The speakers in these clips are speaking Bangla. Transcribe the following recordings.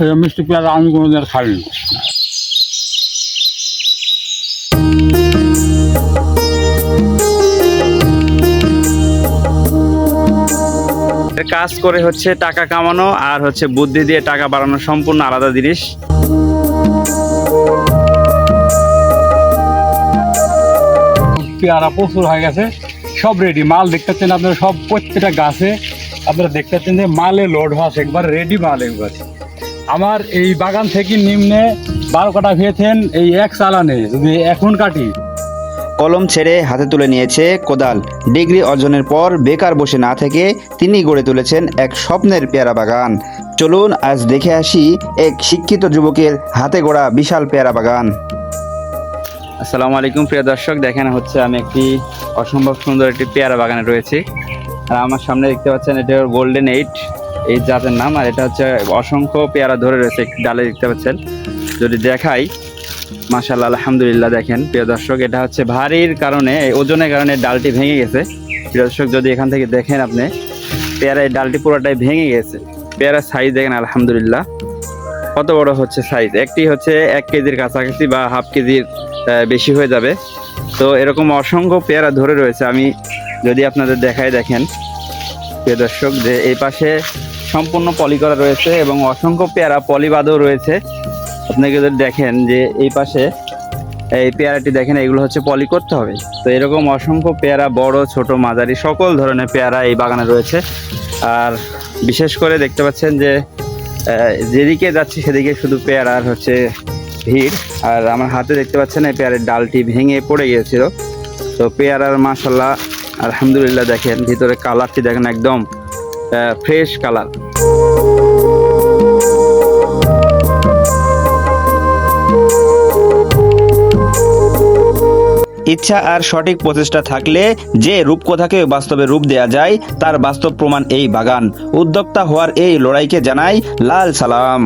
এই মিষ্টি পেয়ারা আমি কোনোদিন আর খাইনি। কাজ করে হচ্ছে টাকা কামানো আর হচ্ছে বুদ্ধি দিয়ে টাকা বাড়ানো সম্পূর্ণ আলাদা জিনিস। পেয়ারা প্রচুর হয়ে গেছে, সব রেডি মাল দেখতেছেন আপনারা, সব প্রত্যেকটা গাছে আপনারা দেখতেছেন যে মালে লোড হওয়া একবার রেডি মাল। একবার আমার এই বাগান থেকে নিম্নে 12 কাটা পেয়েছেন এই এক চালানে, যদি এখন কাটি। কলম ছেড়ে হাতে তুলে নিয়েছে কোদাল। ডিগ্রি অর্জনের পর বেকার বসে না থেকে তিনি গড়ে তুলেছেন এক স্বপ্নের পেয়ারা বাগান। চলুন আজ দেখে আসি এক শিক্ষিত যুবকের হাতে গড়া বিশাল পেয়ারা বাগান। আসসালামু আলাইকুম প্রিয় দর্শক, দেখেন হচ্ছে আমি একটি অসম্ভব সুন্দর একটি পেয়ারা বাগানে রয়েছি। আর আমার সামনে দেখতে পাচ্ছেন এটা গোল্ডেন 8 এই জাতের নাম। আর এটা হচ্ছে অসংখ্য পেয়ারা ধরে রয়েছে একটি ডালে, দেখতে পাচ্ছেন। যদি দেখাই, মাশাআল্লাহ আলহামদুলিল্লাহ। দেখেন প্রিয় দর্শক, এটা হচ্ছে ভারীর কারণে, ওজনের কারণে ডালটি ভেঙে গেছে। প্রিয় দর্শক যদি এখান থেকে দেখেন আপনি, পেয়ারা এই ডালটি পুরোটাই ভেঙে গেছে। পেয়ারার সাইজ দেখেন আলহামদুলিল্লাহ কত বড় হচ্ছে সাইজ। একটি হচ্ছে 1 কেজির কাছাকাছি বা হাফ কেজির বেশি হয়ে যাবে। তো এরকম অসংখ্য পেয়ারা ধরে রয়েছে। আমি যদি আপনাদের দেখাই, দেখেন প্রিয় দর্শক, যে এই পাশে সম্পূর্ণ পলি করা রয়েছে এবং অসংখ্য পেয়ারা পলিবাদও রয়েছে। আপনাকে যদি দেখেন যে এই পাশে এই পেয়ারাটি দেখেন, এগুলো হচ্ছে পলি করতে হবে। তো এরকম অসংখ্য পেয়ারা, বড় ছোট মাঝারি সকল ধরনের পেয়ারা এই বাগানে রয়েছে। আর বিশেষ করে দেখতে পাচ্ছেন যে যেদিকে যাচ্ছে সেদিকে শুধু পেয়ারার হচ্ছে ভিড়। আর আমার হাতে দেখতে পাচ্ছেন এই পেয়ারের ডালটি ভেঙে পড়ে গিয়েছিল। তো পেয়ারার মাশাআল্লাহ আলহামদুলিল্লাহ, দেখেন ভিতরে কালারটি দেখেন একদম ফ্রেশ কালার। ইচ্ছা আর সঠিক প্রচেষ্টা থাকলে যে রূপকথাকে বাস্তবে রূপ দেয়া যায়, তার বাস্তব প্রমাণ এই বাগান। উদ্যোক্তা হওয়ার এই লড়াইকে জানাই লাল সালাম।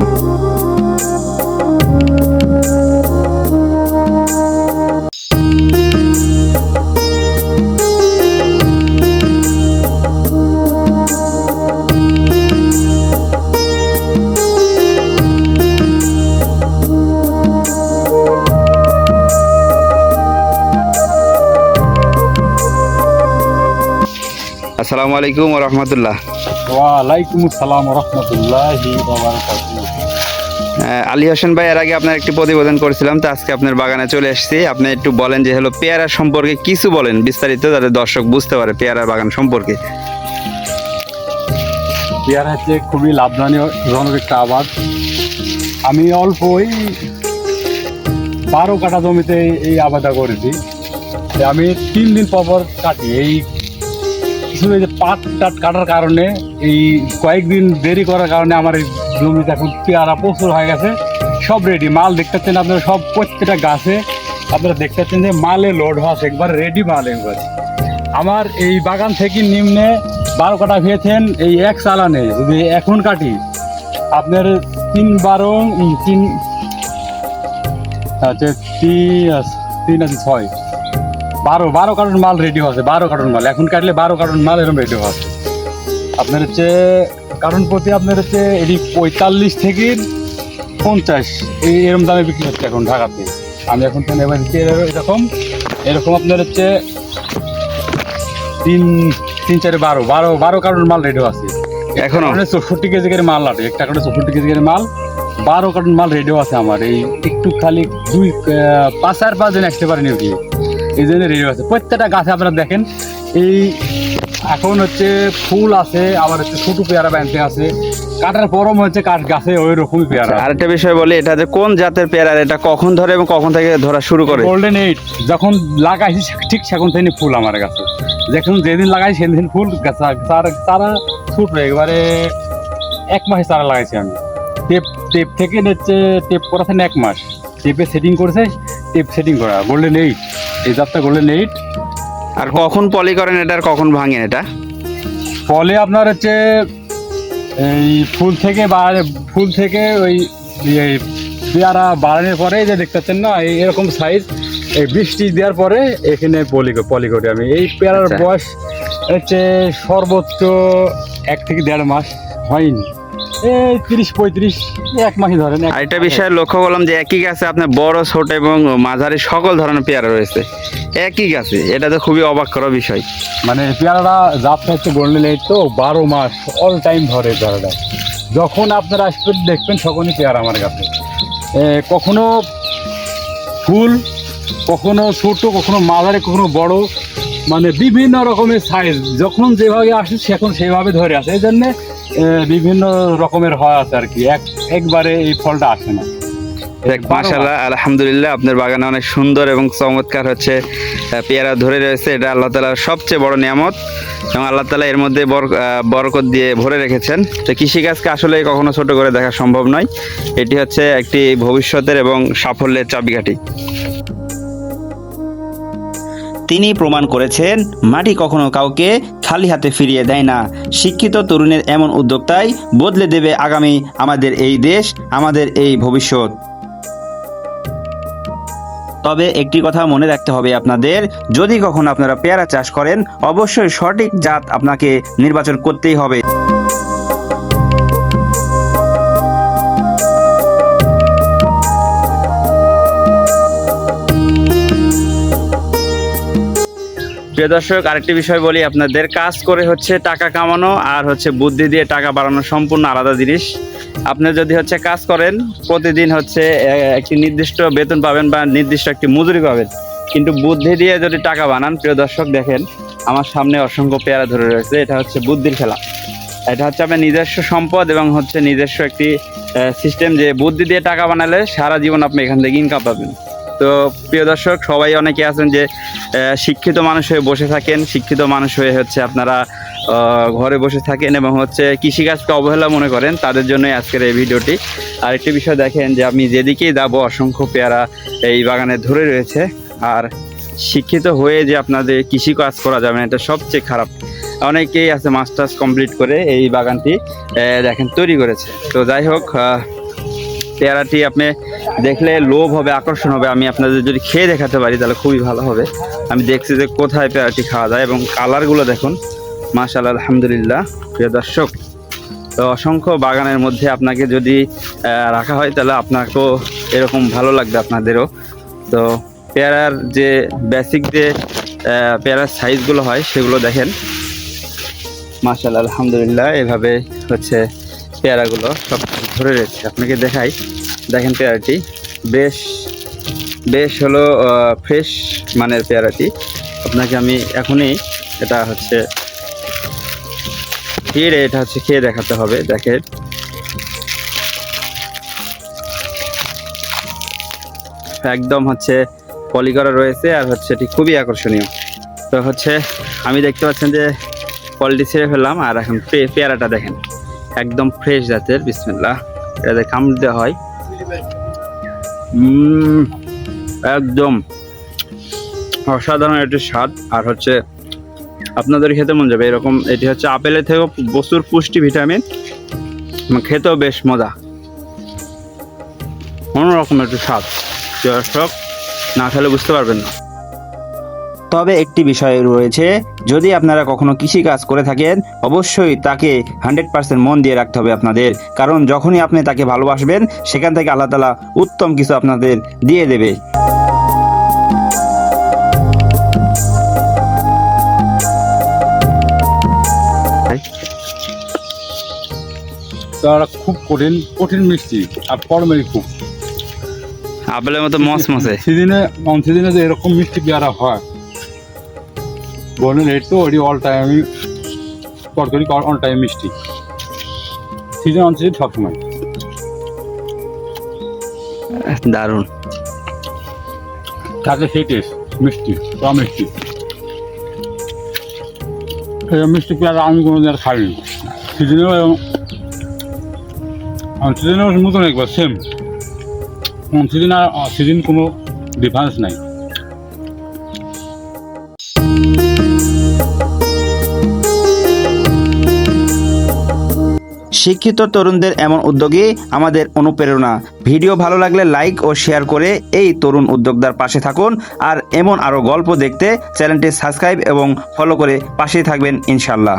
আসসালামু আলাইকুম ওয়া রাহমাতুল্লাহ। ওয়ালাইকুম আসসালাম ওয়া রাহমাতুল্লাহি ওয়া বারাকাতুহু। আলী হোসেন ভাই, এর আগে আপনার একটি প্রতিবেদন করেছিলাম, তো আজকে আপনার বাগানে চলে এসেছি। আপনি একটু বলেন যে হলো পেয়ারা সম্পর্কে কিছু বলেন বিস্তারিত, যাতে দর্শক বুঝতে পারে পেয়ারা বাগান সম্পর্কে। পেয়ারা হচ্ছে খুবই লাভজনক একটা আবাদ। আমি অল্প ওই 12 কাঠা জমিতে এই আবাদটা করেছি। আমি 3 দিন পর কাটি। এই কিছু এই যে পাট টাট কাটার কারণে, এই কয়েকদিন দেরি করার কারণে আমার এই জমিতে এখন পেয়ারা প্রচুর হয়ে গেছে, সব রেডি মাল দেখতেছেন আপনারা, সব প্রত্যেকটা গাছে আপনারা দেখতেছেন যে মালে লোড হওয়া একবার রেডি মাল। একবার আমার এই বাগান থেকে নিম্নে 12 কাটা পেয়েছেন এই এক চালানে, যদি এখন কাটি আপনার 3 আছে 6 12 কার্টন মাল রেডি আছে। 12 কার্টন মাল এখন কাটলে 12 কার্টন মাল এরকম রেডি আছে। আপনার হচ্ছে কার্টন প্রতি আপনার হচ্ছে এটি 45 থেকে 50 এরকম দামে বিক্রি হচ্ছে এখন ঢাকাতে। আমি এখন এবার এরকম আপনার হচ্ছে 3 4 12 কার্টন মাল রেডি আছে। এখন 64 কেজি করে মাল লাগে, একটা কার্টন 64 কেজি করে মাল, 12 কার্টন মাল রেডিও আছে আমার। এই একটু খালি 5 দিন আসতে পারেনি কি, এই জন্য রেডি আছে প্রত্যেকটা গাছে। আপনারা দেখেন এই এখন হচ্ছে ফুল আছে, আবার হচ্ছে ছোট পেয়ারা ব্যাংকে আছে, কাটার পরম হচ্ছে কাঠ গাছে ওই রকমই পেয়ারা। আরেকটা বিষয় বলি, এটা যে কোন জাতের পেয়ারা, এটা কখন ধরে এবং কখন থেকে ধরা শুরু করে? গোল্ডেন 8 যখন লাগাইছি ঠিক সেখান থেকে ফুল আমার কাছে। যখন যেদিন লাগাই সেদিন ফুল চারা ছোট একেবারে 1 মাসে চারা লাগাইছি আমি। টেপ থেকে হচ্ছে টেপ করেছেন 1 মাস, টেপে সেটিং করেছে, টেপ সেটিং করা গোল্ডেন 8 এই জাতটা গোল্ডেন 8। আর কখন পলি করেন এটা, আর কখন ভাঙেন এটা? ফলে আপনার হচ্ছে এই ফুল থেকে ওই পেয়ারা বাড়ানোর পরে যে দেখতেছেন না এরকম সাইজ, এই বৃষ্টি দেওয়ার পরে এখানে পলি করি আমি। এই পেয়ারার বয়স হচ্ছে সর্বোচ্চ 1 থেকে 1.5 মাস হয়নি। এই 30-35 এক মাসই ধরেন। আর একটা বিষয় লক্ষ্য করলাম যে একই গাছে আপনার বড় ছোট এবং মাঝারি সকল ধরনের পেয়ারা রয়েছে একই গাছে, এটা তো খুবই অবাক করা বিষয়। মানে পেয়ারাটা জাতটা হচ্ছে গোল্ডেন এইট, তো 12 মাস অল টাইম ধরে পেয়ারাটা। যখন আপনারা আসবেন দেখবেন তখনই পেয়ারা আমার কাছে। কখনো ফুল, কখনো ছোট, কখনো মাঝারি, কখনো বড়, মানে বিভিন্ন রকমের সাইজ। যখন যেভাবে আসে সেখন সেইভাবে ধরে আসে, এই জন্যে বিভিন্ন রকমের হয় আছে আর কি, একবারে এই ফলটা আসে না। মাশাআল্লাহ, আলহামদুলিল্লাহ, আপনার বাগানে অনেক সুন্দর এবং চমৎকার হচ্ছে পেয়ারা ধরে রয়েছে। এটা আল্লাহ তাআলার সবচেয়ে বড় নিয়ামত এবং আল্লাহ তাআলা এর মধ্যে বরকত দিয়ে ভরে রেখেছেন। তো কৃষিকাজকে আসলে কখনো ছোট করে দেখা সম্ভব নয়, এটি হচ্ছে একটি ভবিষ্যতের এবং সাফল্যের চাবিকাঠি। তিনি প্রমাণ করেছেন মাটি কখনো কাউকে খালি হাতে ফিরিয়ে দেয় না। শিক্ষিত তরুণের এমন উদ্যোক্তাই বদলে দেবে আগামী আমাদের এই দেশ, আমাদের এই ভবিষ্যৎ। তবে একটি কথা মনে রাখতে হবে আপনাদের, যদি কখনো আপনারা পেয়ারা চাষ করেন অবশ্যই সঠিক জাত আপনাকে নির্বাচন করতেই হবে। প্রিয় দর্শক, আরেকটি বিষয় বলি আপনাদের, কাজ করে হচ্ছে টাকা কামানো আর হচ্ছে বুদ্ধি দিয়ে টাকা বাড়ানো সম্পূর্ণ আলাদা জিনিস। আপনি যদি হচ্ছে কাজ করেন প্রতিদিন হচ্ছে একটি নির্দিষ্ট বেতন পাবেন বা নির্দিষ্ট একটি মজুরি পাবেন, কিন্তু বুদ্ধি দিয়ে যদি টাকা বানান, প্রিয় দর্শক দেখেন আমার সামনে অসংখ্য পেয়ারা ধরে রয়েছে, এটা হচ্ছে বুদ্ধির খেলা। এটা হচ্ছে আপনার নিজস্ব সম্পদ এবং হচ্ছে নিজস্ব একটি সিস্টেম, যে বুদ্ধি দিয়ে টাকা বানালে সারা জীবন আপনি এখান থেকে ইনকাম পাবেন। তো প্রিয় দর্শক, সবাই অনেকে আছেন যে শিক্ষিত মানুষ হয়ে বসে থাকেন, শিক্ষিত মানুষ হয়ে হচ্ছে আপনারা ঘরে বসে থাকেন এবং হচ্ছে কৃষিকাজকে অবহেলা মনে করেন, তাদের জন্যই আজকের এই ভিডিওটি। আর একটি বিষয় দেখেন যে আমি যেদিকেই যাব অসংখ্য পেয়ারা এই বাগানে ধরে রয়েছে। আর শিক্ষিত হয়ে যে আপনাদের কৃষি কাজ করা যাবে না, এটা সবচেয়ে খারাপ। অনেকেই আছে মাস্টার্স কমপ্লিট করে এই বাগানটি দেখেন তৈরি করেছে। তো যাই হোক, পেয়ারাটি আপনি দেখলে লোভ হবে, আকর্ষণ হবে। আমি আপনাদের যদি খেয়ে দেখাতে পারি তাহলে খুবই ভালো হবে। আমি দেখছি যে কোথায় পেয়ারাটি খাওয়া যায় এবং কালারগুলো দেখুন, মাশাআল্লাহ, আলহামদুলিল্লাহ। প্রিয় দর্শক, তো অসংখ্য বাগানের মধ্যে আপনাকে যদি রাখা হয় তাহলে আপনাকেও এরকম ভালো লাগবে, আপনাদেরও। তো পেয়ারার যে বেসিক যে পেয়ারার সাইজগুলো হয় সেগুলো দেখেন, মাশাআল্লাহ, আলহামদুলিল্লাহ। এভাবে হচ্ছে পেয়ারাগুলো সব ধরে রয়েছে, আপনাকে দেখাই। দেখেন পেয়ারাটি বেশ হলো ফ্রেশ মানের পেয়ারাটি। আপনাকে আমি এখনই এটা হচ্ছে খেয়ে দেখাতে হবে। দেখেন একদম হচ্ছে পলি করা রয়েছে আর হচ্ছে এটি খুবই আকর্ষণীয়। তো হচ্ছে আমি দেখতে পাচ্ছেন যে পলিটি ছেড়ে ফেললাম, আর এখন পেয়ারাটা দেখেন একদম ফ্রেশ জাতের। বিসমিল্লাহ, এটা কামড় দেওয়া হয়, একদম অসাধারণ একটি স্বাদ। আর হচ্ছে আপনাদের খেতে মন যাবে এরকম। এটি হচ্ছে আপেলের থেকেও প্রচুর পুষ্টি, ভিটামিন, খেতেও বেশ মজা, অন্যরকম একটু স্বাদ। দর্শক না খেলে বুঝতে পারবেন না। তবে একটি বিষয় রয়েছে, যদি আপনারা কখনো কৃষি কাজ করে থাকেন অবশ্যই তাকে 100% মন দিয়ে রাখতে হবে আপনাদের, কারণ যখনই আপনি তাকে ভালোবাসবেন সেখান থেকে আল্লাহ তাআলা উত্তম কিছু আপনাদের দিয়ে দেবে। তারা খুব কঠিন মিষ্টি আর ফলমেরি খুব আপেলের মতো মসমসে। সিজনে যে এরকম মিষ্টি পেয়ারা হয় গোল্ডেন এইট, তো ওটি অল টাইম তরকারি অল টাইম মিষ্টি, সিজন অন সিজন সবসময় দারুণ থাকে সেই টেস্ট, মিষ্টি টক মিষ্টি। এই মিষ্টি পেয়ারা আমি কোনোদিন আর খাইনি। সিজনেও এবং অনসিজনেও মতন একবার সেম, অনসিজন আর সিজন কোনো ডিফারেন্স নাই। শিক্ষিত তরুণদের এমন উদ্যোগে আমাদের অনুপ্রেরণা। ভিডিও ভালো লাগলে লাইক ও শেয়ার করে এই তরুণ উদ্যোক্তার পাশে থাকুন। আর এমন আরও গল্প দেখতে চ্যানেলটি সাবস্ক্রাইব এবং ফলো করে পাশেই থাকবেন ইনশাল্লাহ।